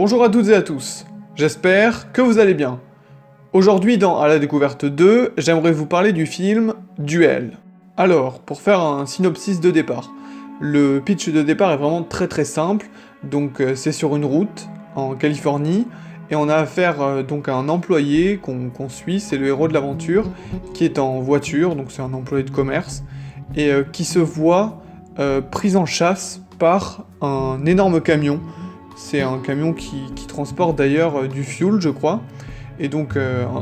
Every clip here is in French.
Bonjour à toutes et à tous, j'espère que vous allez bien. Aujourd'hui dans À la découverte 2, j'aimerais vous parler du film Duel. Alors, pour faire un synopsis de départ, le pitch de départ est vraiment très simple, donc c'est sur une route en Californie, et on a affaire donc à un employé qu'on suit, c'est le héros de l'aventure, qui est en voiture, donc c'est un employé de commerce, et qui se voit pris en chasse par un énorme camion. C'est un camion qui transporte d'ailleurs du fuel, je crois, et donc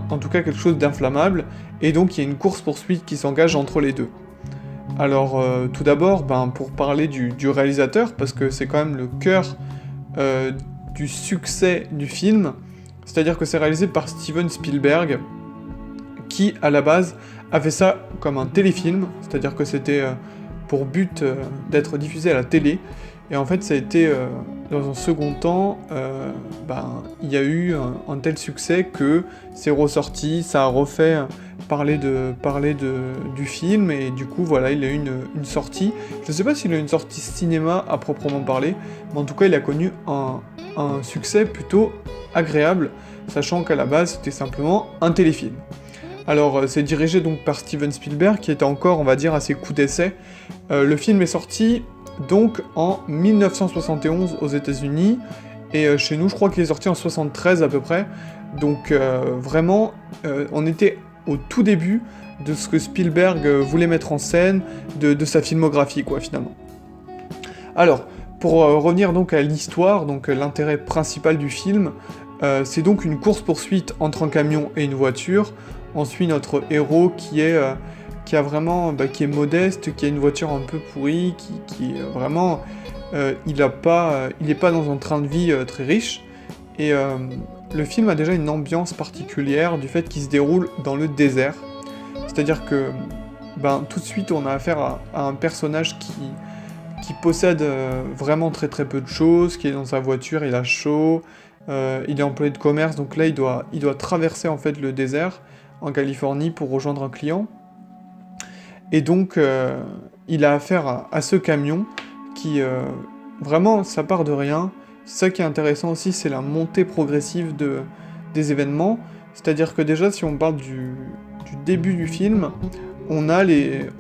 en tout cas quelque chose d'inflammable, et donc il y a une course-poursuite qui s'engage entre les deux. Alors tout d'abord, pour parler du réalisateur, parce que c'est quand même le cœur du succès du film, c'est-à-dire que c'est réalisé par Steven Spielberg, qui à la base a fait ça comme un téléfilm, c'est-à-dire que c'était pour but d'être diffusé à la télé, et en fait ça a été, dans un second temps, il y a eu un tel succès que c'est ressorti, ça a refait parler du film, et du coup voilà, il a eu une sortie. Je sais pas s'il a eu une sortie cinéma à proprement parler, mais en tout cas il a connu un succès plutôt agréable, sachant qu'à la base c'était simplement un téléfilm. Alors c'est dirigé donc par Steven Spielberg, qui était encore, on va dire, à ses coups d'essai. Le film est sorti donc en 1971 aux États-Unis, et chez nous je crois qu'il est sorti en 73 à peu près, donc vraiment on était au tout début de ce que Spielberg voulait mettre en scène, de sa filmographie quoi finalement. Alors, pour revenir donc à l'histoire, donc l'intérêt principal du film, c'est donc une course-poursuite entre un camion et une voiture. On suit notre héros qui est modeste, qui a une voiture un peu pourrie, qui vraiment, il est pas dans un train de vie très riche, et le film a déjà une ambiance particulière du fait qu'il se déroule dans le désert, c'est-à-dire que tout de suite on a affaire à un personnage qui possède vraiment très peu de choses, qui est dans sa voiture, il a chaud, il est employé de commerce, donc là il doit traverser en fait le désert en Californie pour rejoindre un client. Et donc, il a affaire à ce camion qui, vraiment, ça part de rien. C'est ça qui est intéressant aussi, c'est la montée progressive des événements. C'est-à-dire que déjà, si on parle du début du film, on a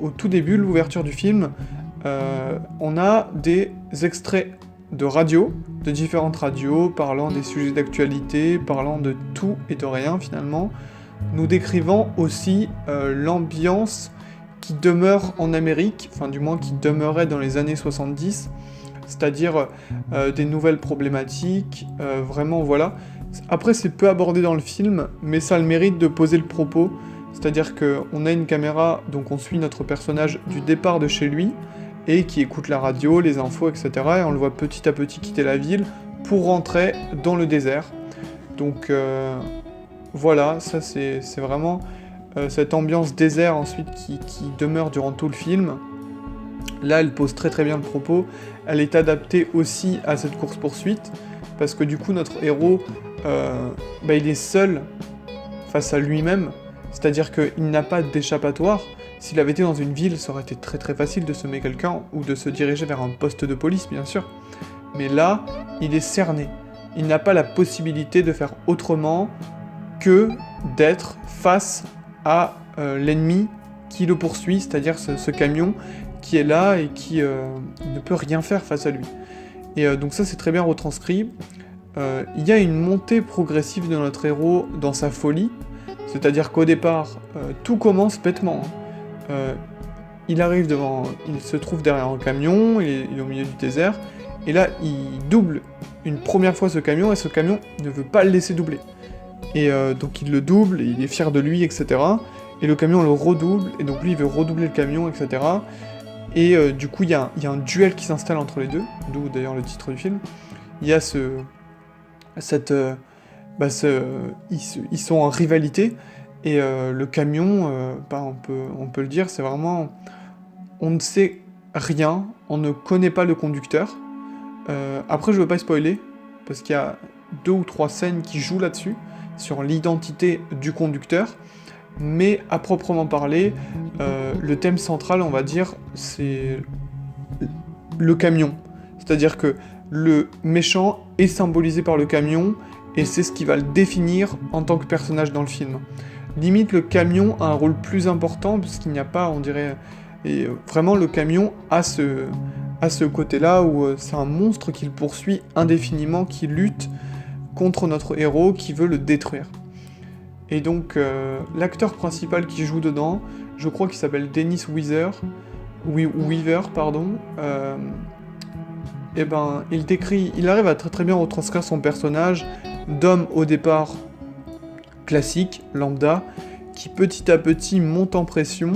au tout début, l'ouverture du film, on a des extraits de radio, de différentes radios, parlant des sujets d'actualité, parlant de tout et de rien finalement, nous décrivant aussi l'ambiance qui demeure en Amérique, enfin du moins qui demeurait dans les années 70, c'est-à-dire des nouvelles problématiques, vraiment voilà. Après c'est peu abordé dans le film, mais ça a le mérite de poser le propos, c'est-à-dire qu'on a une caméra, donc on suit notre personnage du départ de chez lui, et qui écoute la radio, les infos, etc., et on le voit petit à petit quitter la ville pour rentrer dans le désert. Donc voilà, ça c'est vraiment cette ambiance désert ensuite qui demeure durant tout le film. Là, elle pose très bien le propos. Elle est adaptée aussi à cette course-poursuite, parce que du coup, notre héros, il est seul face à lui-même, c'est-à-dire qu'il n'a pas d'échappatoire. S'il avait été dans une ville, ça aurait été très facile de semer quelqu'un, ou de se diriger vers un poste de police, bien sûr. Mais là, il est cerné. Il n'a pas la possibilité de faire autrement que d'être face à l'ennemi qui le poursuit, c'est-à-dire ce camion qui est là et qui ne peut rien faire face à lui. Et donc ça c'est très bien retranscrit. Il y a une montée progressive de notre héros dans sa folie, c'est-à-dire qu'au départ, tout commence bêtement. Il se trouve derrière un camion, il est au milieu du désert, et là il double une première fois ce camion, et ce camion ne veut pas le laisser doubler. Et donc il le double, et il est fier de lui, etc. Et le camion le redouble, et donc lui il veut redoubler le camion, etc. Et du coup il y a un duel qui s'installe entre les deux, d'où d'ailleurs le titre du film. Il y a ils sont en rivalité, et le camion, on peut le dire, c'est vraiment... On ne sait rien, on ne connaît pas le conducteur. Après je veux pas spoiler, parce qu'il y a 2 ou 3 scènes qui jouent là-dessus, sur l'identité du conducteur, mais à proprement parler, le thème central, on va dire, c'est le camion. C'est-à-dire que le méchant est symbolisé par le camion, et c'est ce qui va le définir en tant que personnage dans le film. Limite, le camion a un rôle plus important, puisqu'il n'y a pas, on dirait... Et vraiment, le camion a ce côté-là où c'est un monstre qui le poursuit indéfiniment, qui lutte contre notre héros, qui veut le détruire. Et donc, l'acteur principal qui joue dedans, je crois qu'il s'appelle Dennis Weaver, et ben, il arrive à très bien retranscrire son personnage d'homme au départ classique, lambda, qui petit à petit monte en pression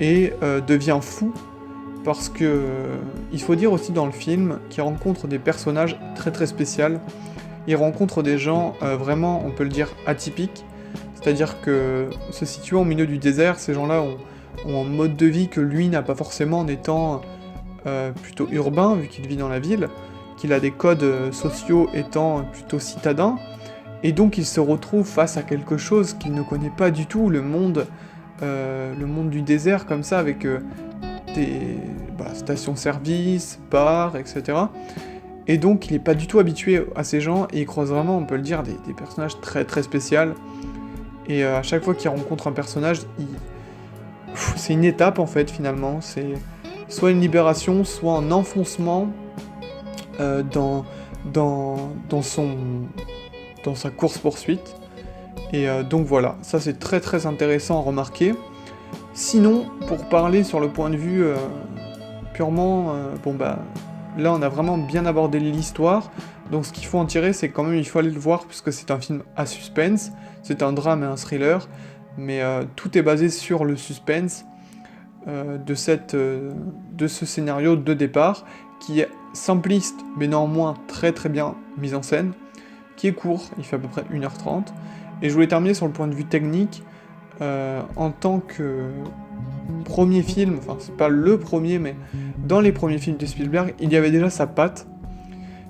et devient fou, parce que il faut dire aussi dans le film qu'il rencontre des personnages très spéciaux. Il rencontre des gens vraiment, on peut le dire, atypiques, c'est-à-dire que se situant au milieu du désert, ces gens-là ont un mode de vie que lui n'a pas forcément en étant plutôt urbain, vu qu'il vit dans la ville, qu'il a des codes sociaux étant plutôt citadins, et donc il se retrouve face à quelque chose qu'il ne connaît pas du tout, le monde du désert, comme ça, avec des stations-service, bars, etc. Et donc il n'est pas du tout habitué à ces gens, et il croise vraiment, on peut le dire, des personnages très spéciaux. Et à chaque fois qu'il rencontre un personnage, c'est une étape en fait finalement, c'est soit une libération, soit un enfoncement dans sa course-poursuite. Et donc voilà, ça c'est très intéressant à remarquer. Sinon, pour parler sur le point de vue purement... là on a vraiment bien abordé l'histoire, donc ce qu'il faut en tirer, c'est quand même il faut aller le voir, puisque c'est un film à suspense, c'est un drame et un thriller, mais tout est basé sur le suspense de ce scénario de départ, qui est simpliste, mais néanmoins très bien mis en scène, qui est court, il fait à peu près 1h30, et je voulais terminer sur le point de vue technique. En tant que premier film, enfin c'est pas le premier, mais dans les premiers films de Spielberg, il y avait déjà sa patte,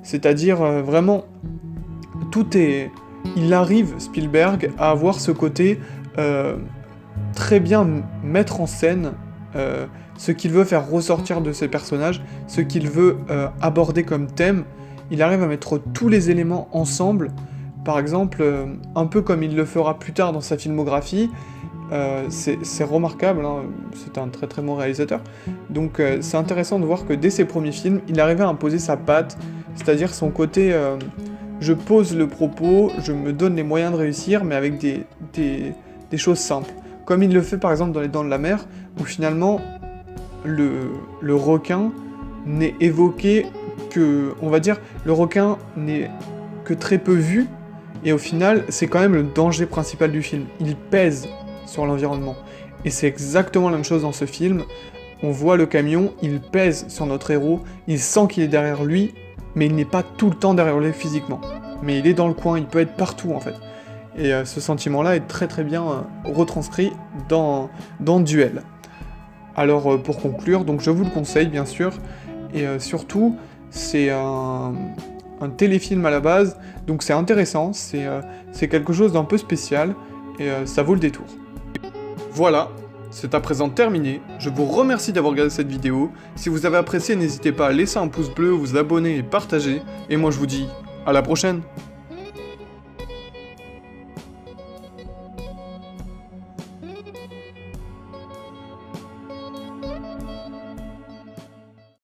c'est-à-dire vraiment, il arrive, Spielberg, à avoir ce côté très bien mettre en scène ce qu'il veut faire ressortir de ses personnages, ce qu'il veut aborder comme thème. Il arrive à mettre tous les éléments ensemble. Par exemple, un peu comme il le fera plus tard dans sa filmographie, c'est remarquable, hein, c'est un très bon réalisateur. Donc c'est intéressant de voir que dès ses premiers films, il arrivait à imposer sa patte, c'est-à-dire son côté je pose le propos, je me donne les moyens de réussir, mais avec des choses simples. Comme il le fait par exemple dans Les Dents de la Mer, où finalement le requin n'est évoqué que, on va dire, le requin n'est que très peu vu, et au final, c'est quand même le danger principal du film. Il pèse sur l'environnement. Et c'est exactement la même chose dans ce film. On voit le camion, il pèse sur notre héros, il sent qu'il est derrière lui, mais il n'est pas tout le temps derrière lui physiquement. Mais il est dans le coin, il peut être partout en fait. Et ce sentiment-là est très bien retranscrit dans Duel. Alors pour conclure, donc je vous le conseille bien sûr, et surtout, c'est un téléfilm à la base, donc c'est intéressant, c'est quelque chose d'un peu spécial, et ça vaut le détour. Voilà, c'est à présent terminé, je vous remercie d'avoir regardé cette vidéo. Si vous avez apprécié, n'hésitez pas à laisser un pouce bleu, vous abonner et partager, et moi je vous dis à la prochaine.